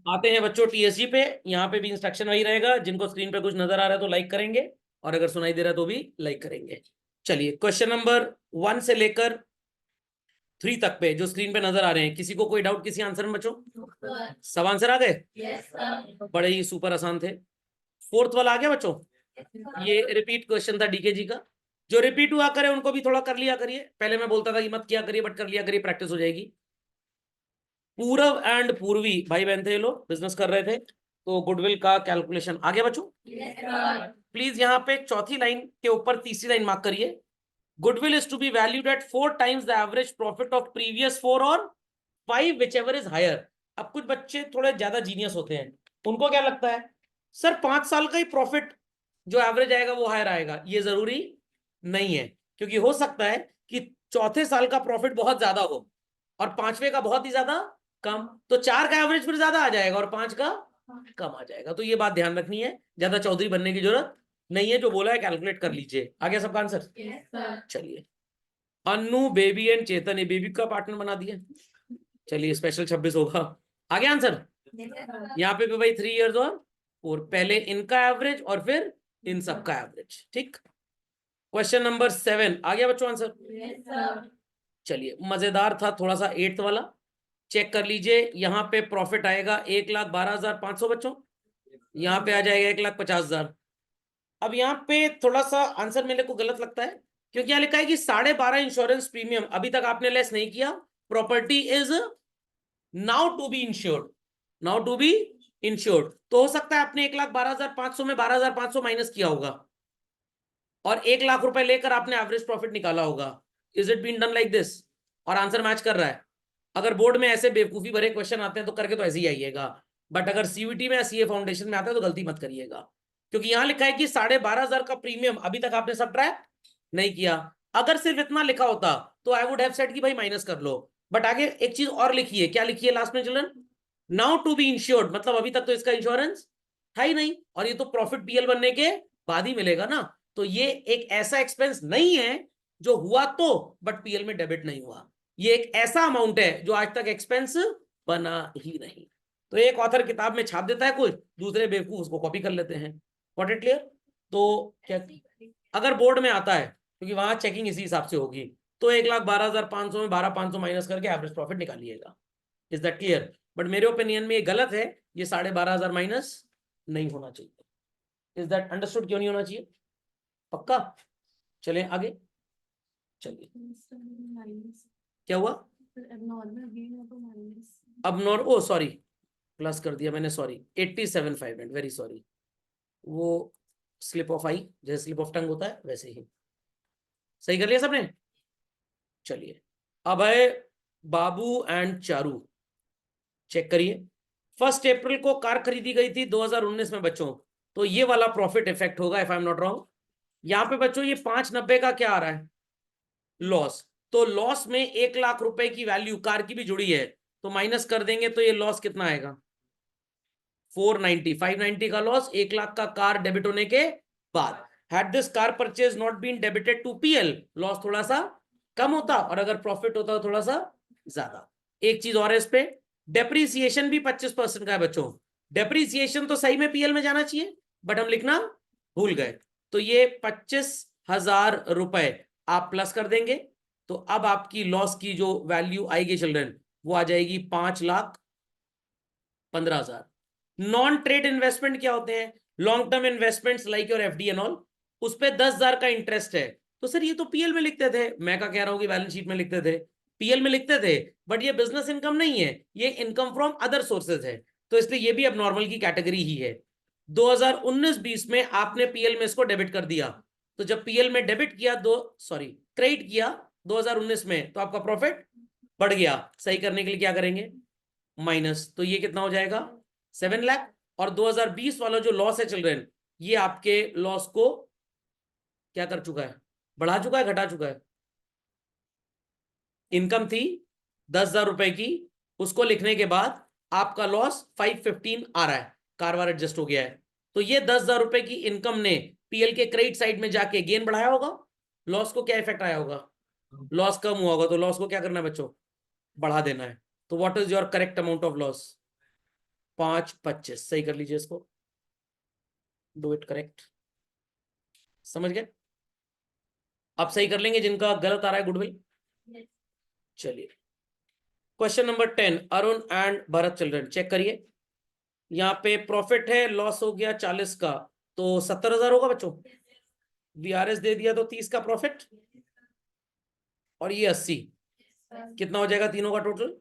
आते हैं बच्चों टीएसजी पे। यहाँ पे भी इंस्ट्रक्शन वही रहेगा, जिनको स्क्रीन पे कुछ नजर आ रहा है तो लाइक करेंगे, और अगर सुनाई दे रहा है तो भी लाइक करेंगे। चलिए क्वेश्चन नंबर 1 से लेकर 3 तक पे जो स्क्रीन पे नजर आ रहे हैं, किसी को कोई डाउट किसी आंसर में बच्चों? सब आंसर आ गए? बड़े ही सुपर आसान थे। फोर्थ वाला आ गया बच्चों? ये रिपीट क्वेश्चन था डीके जी का। जो रिपीट हुआ करे उनको भी थोड़ा कर लिया करिए। पहले मैं बोलता था कि मत किया करिए, बट कर लिया करिए, प्रैक्टिस हो जाएगी। पूरव एंड पूर्वी भाई बहन थे, ये लोग बिजनेस कर रहे थे, तो गुडविल का कैलकुलेशन आ गया बच्चों? प्लीज यहाँ पे चौथी लाइन के ऊपर तीसरी लाइन मार्क करिए। Goodwill is to be valued at 4 times the average profit of previous 4 और 5 विच एवर इज हायर। अब कुछ बच्चे थोड़े ज्यादा जीनियस होते हैं, उनको क्या लगता है सर 5 साल का ही प्रॉफिट जो एवरेज आएगा वो हायर आएगा। ये जरूरी नहीं है, क्योंकि हो सकता है कि चौथे साल का प्रॉफिट बहुत ज्यादा हो और पांचवे का बहुत ही ज्यादा कम, तो 4 का एवरेज फिर ज्यादा आ जाएगा और 5 का कम आ जाएगा। तो ये बात ध्यान रखनी है, ज्यादा चौधरी बनने की जरूरत नहीं है, जो बोला है कैलकुलेट कर लीजिए। आ गया सबका आंसर? चलिए, अन्नू बेबी एंड चेतन, ये बेबी का पार्टनर बना दिया। चलिए स्पेशल 26 होगा। आ गया आंसर? यहाँ पे भी भाई 3 इयर्स और पहले इनका एवरेज और फिर इन सबका एवरेज। ठीक, क्वेश्चन नंबर 7 आ गया बच्चों आंसर? चलिए, मजेदार था थोड़ा सा 8th वाला। चेक कर लीजिए, यहाँ पे प्रॉफिट आएगा 1,12,500 बच्चों, यहाँ पे आ जाएगा 1,50,000। अब यहाँ पे थोड़ा सा आंसर मेरे को गलत लगता है, क्योंकि यहाँ लिखा है कि 12.5 इंश्योरेंस प्रीमियम अभी तक आपने लेस नहीं किया, property is now to be insured, now to be insured. तो हो सकता है आपने 1,12,500 में 12,500 माइनस किया होगा और 1,00,000 रुपए लेकर आपने एवरेज प्रॉफिट निकाला होगा। Is it been done like this? और आंसर मैच कर रहा है। अगर बोर्ड में ऐसे बेवकूफी भरे क्वेश्चन आते हैं तो करके तो ऐसे ही आइएगा, बट अगर सीयूटी में या सीए फाउंडेशन में आता है तो गलती मत करिएगा, क्योंकि यहां लिखा है कि 12,500 का प्रीमियम अभी तक आपने सब्ट्रैक्ट नहीं किया। अगर सिर्फ इतना लिखा होता तो आई वुड हैव सेड कि भाई माइनस कर लो, बट आगे एक चीज और लिखी है। क्या लिखी है लास्ट में children? Now to be insured, मतलब अभी तक तो इसका इंश्योरेंस है ही नहीं, और ये तो प्रॉफिट पीएल बनने के बाद ही मिलेगा ना। तो ये एक ऐसा एक्सपेंस नहीं है जो हुआ तो बट पीएल में डेबिट नहीं हुआ, ये एक ऐसा अमाउंट है जो आज तक एक्सपेंस बना ही नहीं। तो एक ऑथर किताब में छाप देता है कुछ, दूसरे बेवकूफ उसको कॉपी कर लेते हैं। Got it clear? तो क्या अगर बोर्ड में आता है, क्योंकि वहां चेकिंग इसी हिसाब से होगी, तो 1,12,500 में 12,500 माइनस करके एवरेज प्रॉफिट निकालिएगा। Is that clear? बट मेरे ओपिनियन में ये गलत है, ये 12,500 माइनस नहीं होना चाहिए। Is that understood? क्यों नहीं होना चाहिए? पक्का? चलें आगे। चलिए, क्या हुआ? अब नॉर ओ सॉरी, प्लस कर दिया मैंने, सॉरी 87,500, वेरी सॉरी, वो स्लिप ऑफ आई, जैसे स्लिप ऑफ टंग होता है वैसे ही। सही कर लिया सबने? चलिए, अब है बाबू एंड चारू। चेक करिए, 1 अप्रैल को कार खरीदी गई थी 2019 में बच्चों, तो ये वाला प्रॉफिट इफेक्ट होगा if I am not wrong. यहाँ पे बच्चों ये 590 का क्या आ रहा है? लॉस। तो लॉस में 1,00,000 रुपए की वैल्यू कार की भी जुड़ी है, तो माइनस कर देंगे तो ये लॉस कितना आएगा? 490, 590 का लॉस, 1,00,000 का कार डेबिट होने के बाद। Had this car purchase not been debited to PL, loss थोड़ा सा कम होता, और अगर प्रॉफिट होता थोड़ा सा ज्यादा। एक चीज और है इस पे, डेप्रीसिएशन भी 25% का है बच्चों। डेप्रीसिएशन तो सही में पीएल में जाना चाहिए, बट हम लिखना भूल गए, तो ये 25,000 रुपए आप प्लस कर देंगे, तो अब आपकी लॉस की जो वैल्यू आएगी चिल्ड्रन, वो आ जाएगी 5,15,000। नॉन ट्रेड इन्वेस्टमेंट क्या होते हैं? Long term investments like your FD and all, उस पे 10,000 का इंटरेस्ट है। तो सर ये तो पीएल में लिखते थे, मैं क्या कह रहा हूं कि बैलेंस शीट में लिखते थे, पीएल में लिखते थे, बट ये बिजनेस इनकम नहीं है, ये इनकम फ्रॉम अदर सोर्सेज है, तो इसलिए ये भी अब नॉर्मल की कैटेगरी ही है। 2019-20 में आपने पीएल में इसको डेबिट कर दिया, तो जब पीएल में डेबिट किया, क्रेडिट किया 2019 में, तो आपका प्रॉफिट बढ़ गया। सही करने के लिए क्या करेंगे? माइनस, तो ये कितना हो जाएगा? 7,00,000। और 2020 वाला जो लॉस है चिल्ड्रन, ये आपके लॉस को क्या कर चुका है? बढ़ा चुका है, घटा चुका है? इनकम थी 10,000 रुपए की, उसको लिखने के बाद आपका लॉस 515 आ रहा है, कारवार एडजस्ट हो गया है, तो ये 10,000 रुपए की इनकम ने पीएल के क्रेडिट साइड में जाके गेन बढ़ाया होगा, लॉस को क्या इफेक्ट आया होगा? लॉस कम हुआ होगा, तो लॉस को क्या करना है बच्चों? बढ़ा देना है। तो what is your correct amount of loss? 5/25 सही कर लीजिए इसको, डू इट करेक्ट। समझ गए? आप सही कर लेंगे जिनका गलत आ रहा है गुडविल। चलिए question number 10, Arun and Bharat children, check करिए। यहाँ पे प्रॉफिट है, लॉस हो गया 40 का, तो 70,000 होगा बच्चों। वीआरएस दे दिया तो 30 का प्रॉफिट, और ये 80, कितना हो जाएगा तीनों का टोटल?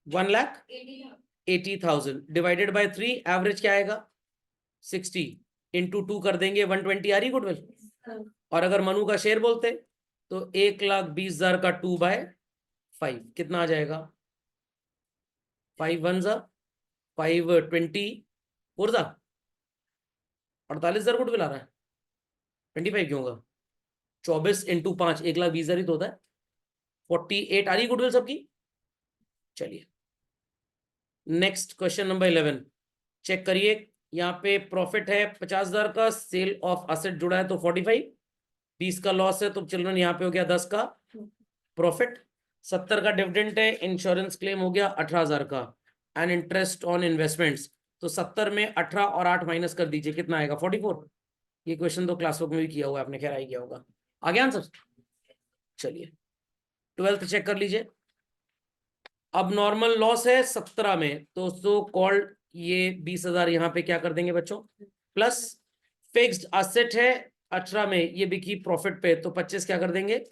1,80,000 डिवाइडेड बाय 3, एवरेज क्या आएगा? 60 इंटू 2 कर देंगे, 120 आ रही गुडविल। और अगर मनु का शेयर बोलते तो 1,20,000 का 2/5 कितना आ जाएगा? 5 1 5 20 और 48,000 गुडविल आ रहा है। 25 क्यों होगा? 24 इंटू 5 1,20,000 ही तो होता है। 48 आ रही गुडविल सबकी। चलिए नेक्स्ट क्वेश्चन नंबर 11, चेक करिए। यहाँ पे प्रॉफिट है 50,000 का, सेल ऑफ असेट जुड़ा है तो 45, 20 का लॉस है तो चिल्ड्रन यहाँ पे हो गया 10 का प्रॉफिट, 70 का डिविडेंड है, इंश्योरेंस क्लेम हो गया 18,000 का, एंड इंटरेस्ट ऑन इन्वेस्टमेंट्स, तो 70 में 18 और 8 माइनस कर दीजिए, कितना आएगा? 44। ये क्वेश्चन तो क्लासवर्क में भी किया हुआ है आपने, खैर आई किया होगा। आ गया आंसर? चलिए 12th चेक कर लीजिए। अब नॉर्मल लॉस है 17 में, तो सो कॉल्ड ये 20,000 यहाँ पे क्या कर देंगे बच्चों, प्लस फिक्स्ड असेट है 18 में, ये बिकी प्रॉफिट पे, तो 25 क्या कर देंगे,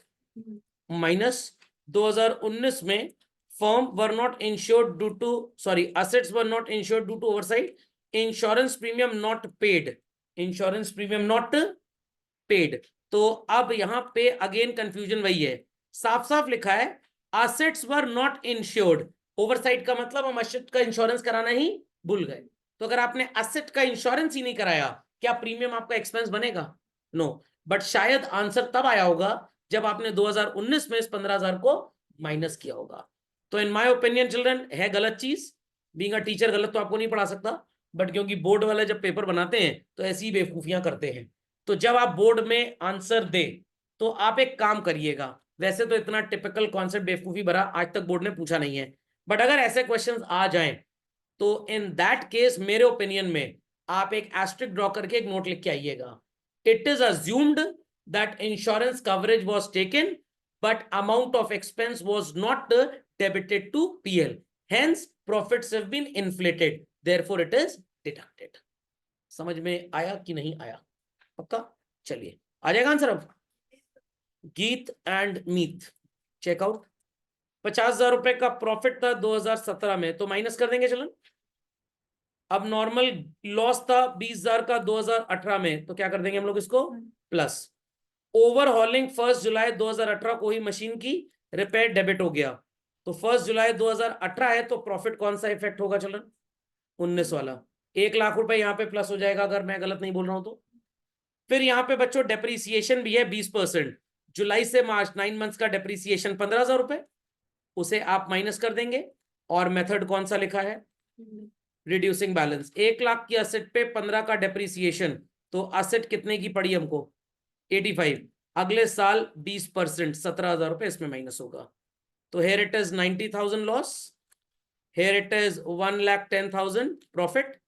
माइनस 2019 में firm were not insured due to, sorry assets were not insured due to oversight, insurance premium not paid, insurance premium not paid. तो अब यहां पे अगेन कंफ्यूजन वही है, साफ साफ लिखा है assets were not insured, oversight का मतलब हम असेट का इंश्योरेंस कराना ही भूल गए। तो अगर आपने असेट का इंश्योरेंस ही नहीं कराया, क्या प्रीमियम आपका एक्सपेंस बनेगा? नो, बट शायद आंसर तब आया होगा जब आपने 2019 में इस 15,000 को माइनस किया होगा। तो इन माय ओपिनियन चिल्ड्रन है गलत चीज, बीइंग अ टीचर गलत तो आपको नहीं पढ़ा सकता, बट क्योंकि बोर्ड वाले जब पेपर बनाते हैं तो ऐसी बेवकूफियां करते हैं। तो जब आप बोर्ड में आंसर दे तो आप एक काम करिएगा, वैसे तो इतना टिपिकल कॉन्सेप्ट बेवकूफी भरा आज तक बोर्ड ने पूछा नहीं है, बट अगर ऐसे क्वेश्चंस आ जाएं तो इन दैट केस मेरे ओपिनियन में आप एक एस्ट्रिक ड्रॉ करके एक नोट लिख के आइएगा, it is assumed that insurance coverage was taken but amount of expense was not debited to PL, hence profits have been inflated, therefore it is deducted. समझ में आया कि नहीं आया? पक्का? चलिए आ जाएगा आंसर अब। गीत एंड मीत चेकआउट, 50,000 रुपए का प्रॉफिट था 2017 में, तो माइनस कर देंगे चलन। अब नॉर्मल लॉस था 20,000 का 2018 में, तो क्या कर देंगे हम लोग इसको, प्लस ओवरहॉलिंग 1 जुलाई 2018 को ही मशीन की रिपेयर डेबिट हो गया, तो 1 जुलाई 2018 है, तो प्रॉफिट कौन सा इफेक्ट होगा चलन, 19 वाला, 1,00,000 रुपए यहाँ पे प्लस हो जाएगा अगर मैं गलत नहीं बोल रहा हूं तो। फिर यहाँ पे बच्चों डेप्रीसिएशन भी है 20%, जुलाई से मार्च 9 मंथ्स का डेप्रीसिएशन 15,000 रुपए, उसे आप माइनस कर देंगे, और मेथड कौन सा लिखा है, रिड्यूसिंग बैलेंस। 1,00,000 की असेट पे 15 का डेप्रीसिएशन, तो असेट कितने की पड़ी हमको, 85, अगले साल 20%, 17,000 रुपए इसमें माइनस होगा, तो here it is 90,000 loss, here it is 1,10,000 profit,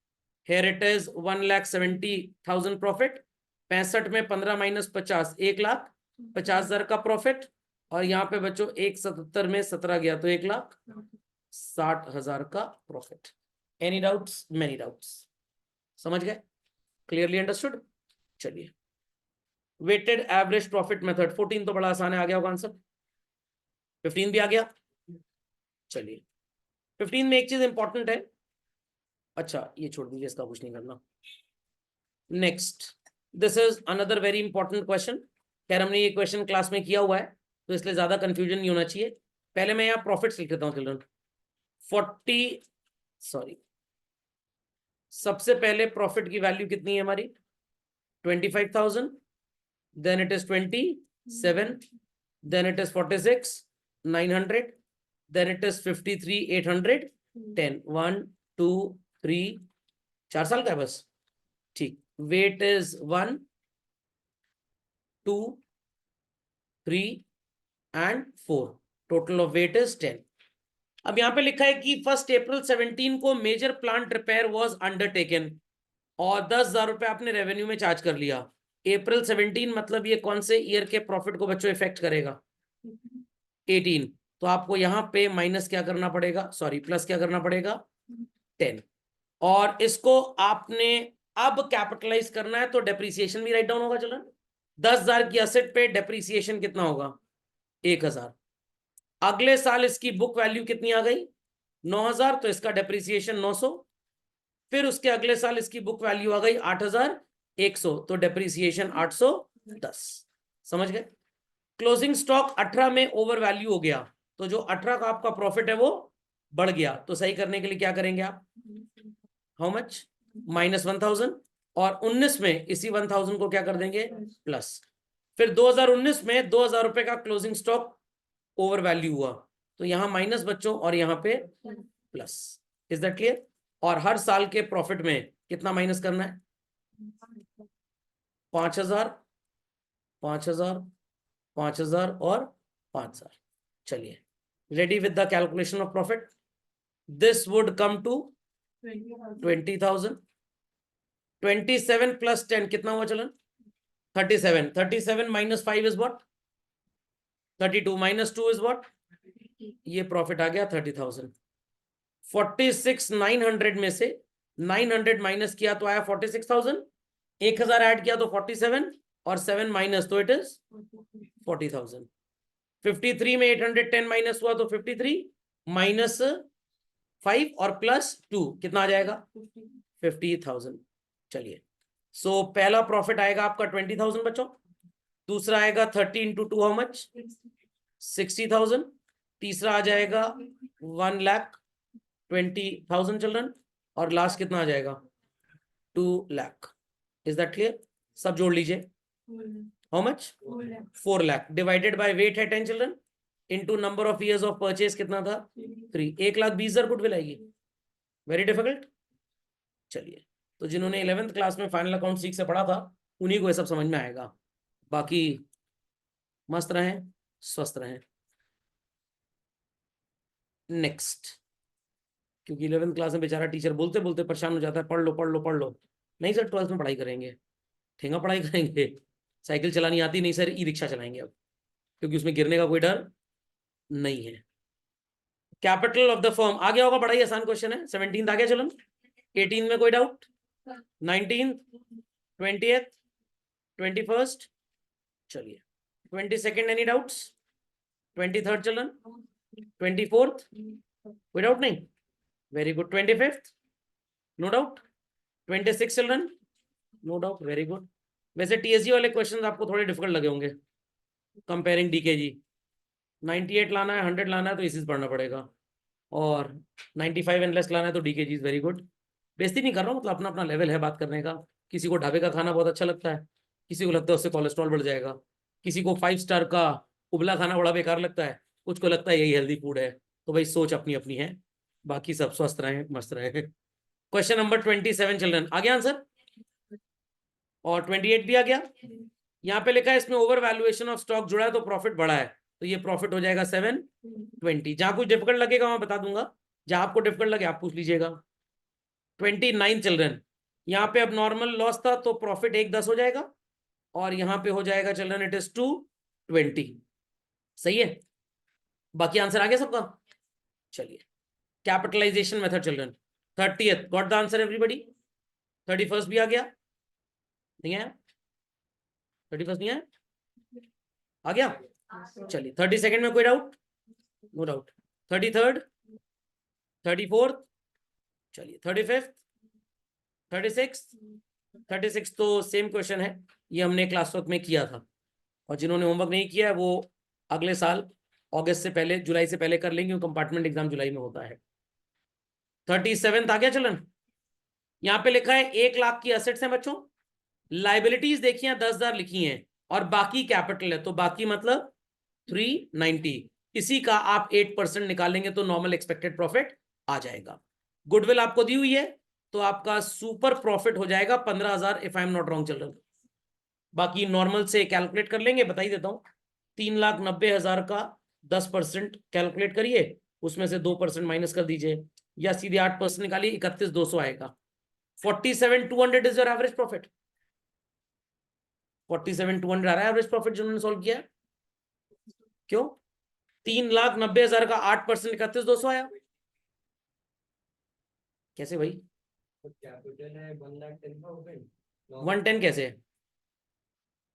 here it is 1,70,000 profit, 65 में 15 माइनस 50, 1,50,000 का प्रॉफिट, और यहाँ पे बच्चों 177 में 17 गया तो 1,60,000 का profit. Any doubts? Many doubts? समझ गए? Clearly understood? चलिए वेटेड एवरेज प्रॉफिट मेथड 14 तो बड़ा आसान है, आ गया होगा आंसर। 15 भी आ गया। चलिए 15 में एक चीज इंपॉर्टेंट है, अच्छा ये छोड़ दीजिए, इसका कुछ नहीं करना। Next, this is another very important question, खैर हमने ये क्वेश्चन क्लास में किया हुआ है तो इसलिए ज्यादा कंफ्यूजन नहीं होना चाहिए। पहले मैं यहाँ प्रॉफिट्स लिख देता हूँ चिल्ड्रन। 40 सबसे पहले प्रॉफिट की वैल्यू कितनी है हमारी, 25,000, then it is 27, then it is 46,900, then it is 53,810, 1 2 3 4 साल का है बस, ठीक। Weight is 1 2 3 and 4, total of weight is 10। अब यहाँ पे लिखा है कि 1 अप्रैल 17 को major plant repair was undertaken और 10,000 रुपए आपने रेवेन्यू में चार्ज कर लिया। अप्रैल 17 मतलब ये कौन से ईयर के प्रॉफिट को बच्चों इफेक्ट करेगा? 18। तो आपको यहाँ पे माइनस क्या करना पड़ेगा, सॉरी प्लस क्या करना पड़ेगा? 10। और इसको आपने अब कैपिटलाइज करना है तो डेप्रिसिएशन भी राइट डाउन होगा। चलो 10,000 की असेट पे डेप्रिसिएशन कितना होगा? 1,000। अगले साल इसकी बुक वैल्यू कितनी आ गई? 9,000, तो इसका डेप्रिसिएशन 900। फिर उसके अगले साल इसकी बुक वैल्यू आ गई 8,100, तो डेप्रिसिएशन 810। समझ गए? क्लोजिंग स्टॉक 18 में ओवर वैल्यू हो गया, तो जो 18 का आपका प्रॉफिट है वो बढ़ गया, तो सही करने के लिए क्या करेंगे आप? How much? -1,000। और 19 में इसी 1,000 को क्या कर देंगे? प्लस। फिर 2019 में 2,000 रुपए का क्लोजिंग स्टॉक ओवर वैल्यू हुआ, तो यहां माइनस बच्चों और यहां पे प्लस। Is that clear? और हर साल के प्रॉफिट में कितना माइनस करना है? 5,000, 5,000, 5,000 और 5,000। चलिए, ready with the calculation of profit. This would come to 20,000। 27 plus 10 कितना हुआ चलन? 37। 37 minus 5 is what? 32 minus 2 is what? ये प्रॉफिट आ गया 30,000। 46,900 में से 900 माइनस किया तो आया 46,000। 1,000 ऐड किया तो 47 और 7 माइनस तो इट इज 40,000। 53 में 810 माइनस हुआ तो 53 माइनस 5 और प्लस 2 कितना आ जाएगा? 50,000। चलिए, सो पहला प्रॉफिट आएगा आपका 20,000 बच्चों। दूसरा आएगा 30 इंटू 2 हाउ मच? 60,000। तीसरा आ जाएगा 1,20,000 चिल्ड्रन। और लास्ट कितना आ जाएगा? 2 लाख। Is that clear? सब जोड़ लीजिए। How much? 4 lakh divided by weight है 10 children into number of years of purchase कितना था? 3। 1,20,000 गुडविल आएगी। Very difficult? चलिए, तो जिन्होंने 11th क्लास में फाइनल अकाउंट सीख से पढ़ा था उन्हीं को ये सब समझ में आएगा। बाकी मस्त रहें, स्वस्थ रहें। नेक्स्ट, क्योंकि 11th क्लास में बेचारा टीचर बोलते बोलते परेशान हो जाता है, पढ़ लो पढ़ लो पढ़ लो। नहीं सर, 12th में पढ़ाई करेंगे, ठेंगा पढ़ाई करेंगे। साइकिल चलानी आती नहीं सर, ई रिक्शा चलाएंगे अब, क्योंकि उसमें गिरने का कोई डर नहीं है। कैपिटल ऑफ द फर्म आ गया होगा, बड़ा ही आसान क्वेश्चन है। 17th आ गया चलो। 18 में कोई डाउट? 19th, 20th, 21st, चलिए 22nd एनी डाउट्स? 23rd चलन? 24th कोई डाउट नहीं? Very good. 25th no doubt? 26 children? No doubt, very good. वैसे टीएसजी वाले क्वेश्चंस आपको थोड़े डिफिकल्ट लगे होंगे कंपेयरिंग डीकेजी। 98 लाना है, 100 लाना है तो इसी से पढ़ना पड़ेगा, और 95 एंड लेस लाना है तो डीकेजी इज वेरी गुड। बेइज्जती नहीं कर रहा हूँ, मतलब अपना अपना लेवल है बात करने का। किसी को ढाबे का खाना बहुत अच्छा लगता है, किसी को लगता है उससे कोलेस्ट्रॉल बढ़ जाएगा, किसी को 5 स्टार का उबला खाना बड़ा बेकार लगता है, कुछ को लगता है यही हेल्दी फूड है। तो भाई सोच अपनी अपनी है। बाकी सब स्वस्थ रहे, मस्त रहे। क्वेश्चन नंबर 27 चिल्ड्रन आ गया आंसर, और 28 भी आ गया। यहाँ पे लिखा है इसमें ओवर वैल्यूएशन ऑफ स्टॉक जुड़ा है तो प्रॉफिट बढ़ा है, तो ये प्रॉफिट हो जाएगा 720। जहां कुछ डिफिकल्ट लगेगा मैं बता दूंगा, जहां आपको डिफिकल्ट लगे आप पूछ लीजिएगा। 29 चिल्ड्रन, यहाँ पे अब नॉर्मल लॉस था तो प्रॉफिट 110 हो जाएगा, और यहाँ पे हो जाएगा चिल्ड्रन इट इज 220। सही है? बाकी आंसर आ गया सबका? चलिए, capitalisation method children. 30th got the answer everybody? 31st भी आ गया? नहीं आया? 31st नहीं आया? आ गया? चलिए, 32nd में कोई doubt? No doubt. 33rd, 34th, चलिए 35th, 36 तो सेम क्वेश्चन है, ये हमने क्लास वर्क में किया था, और जिन्होंने होमवर्क नहीं किया है वो अगले साल अगस्त से पहले, जुलाई से पहले कर लेंगे, कंपार्टमेंट एग्जाम जुलाई में होता है। 37th आ गया चलन। यहाँ पे लिखा है 1 लाख की असेट्स हैं बच्चों, लाइबिलिटीज देखिए 10,000 लिखी हैं, और बाकी कैपिटल है, तो बाकी मतलब 390। इसी का आप 8% निकालेंगे तो नॉर्मल एक्सपेक्टेड प्रॉफिट आ जाएगा। गुडविल आपको दी हुई है तो आपका सुपर प्रॉफिट हो जाएगा 15,000 if I am not wrong children. बाकी नॉर्मल से कैलकुलेट कर लेंगे, बता ही देता हूं। 3,90,000 का 10% कैलकुलेट करिए, उसमें से 2% माइनस कर दीजिए, या सीधे 8% निकालिए, 31,200 आएगा। 47,200 इज योर एवरेज प्रॉफिट। 47,200 आ रहा है एवरेज प्रॉफिट जिन्होंने सॉल्व किया। क्यों? 3,90,000 का 8% 31,200 आया। कैसे भाई? कैपिटल है 110 कैसे है?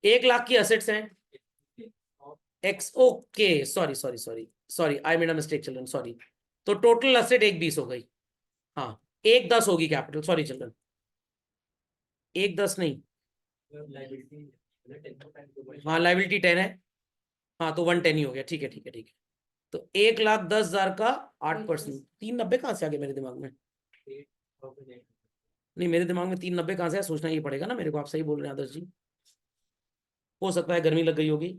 1,00,000 की असेट्स हैं x, okay sorry sorry sorry sorry, I made a mistake children, sorry. तो टोटल असेट 1,20 हो गई। हाँ 1,10 होगी कैपिटल, सॉरी चिल्ड्रन, 1,10 नहीं, हाँ लाइबिलिटी 10 है, हाँ तो 110 ही हो गया, ठीक है ठीक है ठीक है। तो 1,10,000 का 8%, 390 कहाँ से आ गया मेरे दिमाग में? नहीं मेरे दिमाग में 390 कहाँ से है, सोचना ये पड़ेगा ना मेरे को। आप सही बोल रहे हैं आदर्श जी, हो सकता है गर्मी लग गई होगी,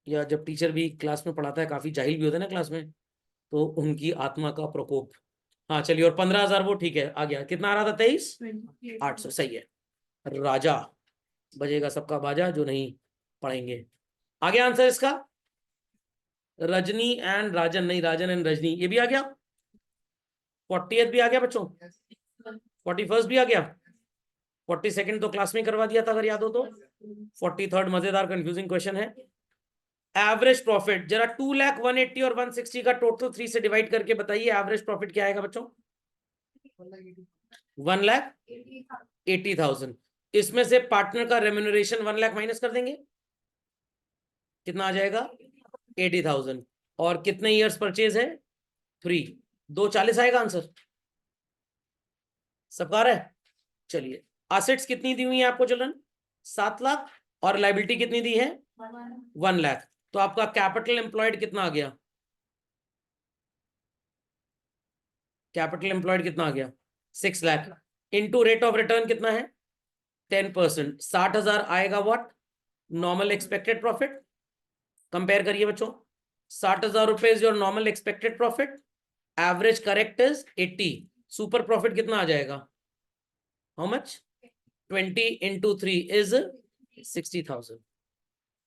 या जब टीचर भी क्लास में पढ़ाता है काफी जाहिल भी होते हैं ना क्लास में, तो उनकी आत्मा का प्रकोप। हाँ चलिए, और 15,000 वो ठीक है आ गया। कितना आ रहा था? 23,800, सही है। राजा बजेगा सबका बाजा जो नहीं पढ़ेंगे। आगे आंसर इसका रजनी एंड राजन, नहीं राजन एंड रजनी, ये भी आ गया। 40th भी आ गया बच्चों, 41st भी आ गया, 42nd तो क्लास में करवा दिया था अगर याद हो तो। 43rd मजेदार कंफ्यूजिंग क्वेश्चन है। एवरेज प्रॉफिट जरा 2,00,000, 180 और 160 का टोटल 3 से डिवाइड करके बताइए एवरेज प्रॉफिट क्या आएगा बच्चों? 1,80,000। इसमें से पार्टनर का रेम्यूनरेशन 1,00,000 माइनस कर देंगे, कितना आ जाएगा? 80,000। और कितने ईयर्स परचेज है? 3, 240 आएगा आंसर। सबका रहा है? चलिए, असेट्स कितनी दी हुई है आपको चिल्ड्रन? 7,00,000, और लाइबिलिटी कितनी दी है? 1,00,000। तो आपका कैपिटल एम्प्लॉयड कितना आ गया? कैपिटल एम्प्लॉयड कितना आ गया? 6,00,000 इंटू रेट ऑफ रिटर्न कितना है? 10%, 60,000 आएगा। What? Normal expected profit. Compare करिए बच्चों, 60,000 रुपए is your normal expected profit, average correct is 80, super profit कितना आ जाएगा? How much? 20 into 3 is 60,000।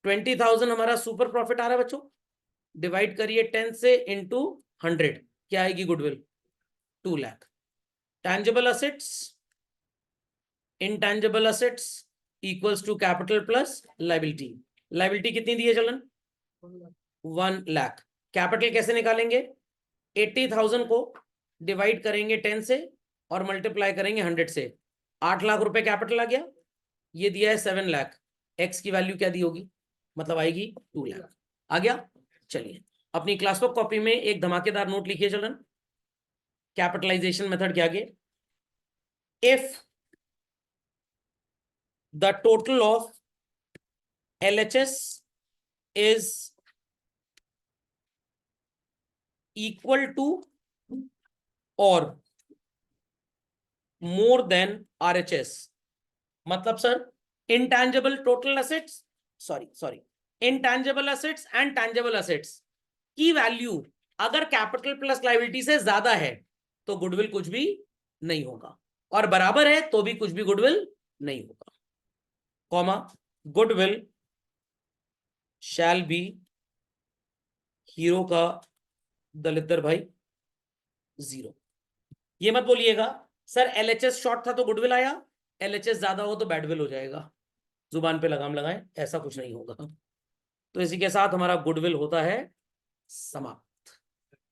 20,000 हमारा सुपर प्रॉफिट आ रहा है बच्चों, डिवाइड करिए 10 से इंटू 100, क्या आएगी goodwill? 2,00,000। Tangible assets, intangible assets equals to capital plus liability. Liability कितनी दी है चलन? 1,00,000। कैपिटल कैसे निकालेंगे? 80,000 को डिवाइड करेंगे 10 से और मल्टीप्लाई करेंगे 100 से। 8,00,000 रुपए कैपिटल आ गया, ये दिया है 7,00,000, एक्स की वैल्यू क्या दी होगी? मतलब आएगी 2,00,000। आ गया? चलिए, अपनी क्लासवर्क कॉपी में एक धमाकेदार नोट लिखिए चलन, कैपिटलाइजेशन मेथड के आगे। If the total of LHS is equal to or more than RHS, मतलब sir intangible total assets, sorry intangible assets and tangible assets की वैल्यू अगर कैपिटल प्लस लायबिलिटी से ज्यादा है तो गुडविल कुछ भी नहीं होगा, और बराबर है तो भी कुछ भी गुडविल नहीं होगा। Comma, goodwill shall be, hero का दलिद्दर भाई 0। ये मत बोलिएगा सर LHS शॉर्ट था तो गुडविल आया, LHS ज्यादा हो तो बैडविल हो जाएगा, जुबान पे लगाम लगाएं, ऐसा कुछ नहीं होगा। तो इसी के साथ हमारा गुडविल होता है समाप्त।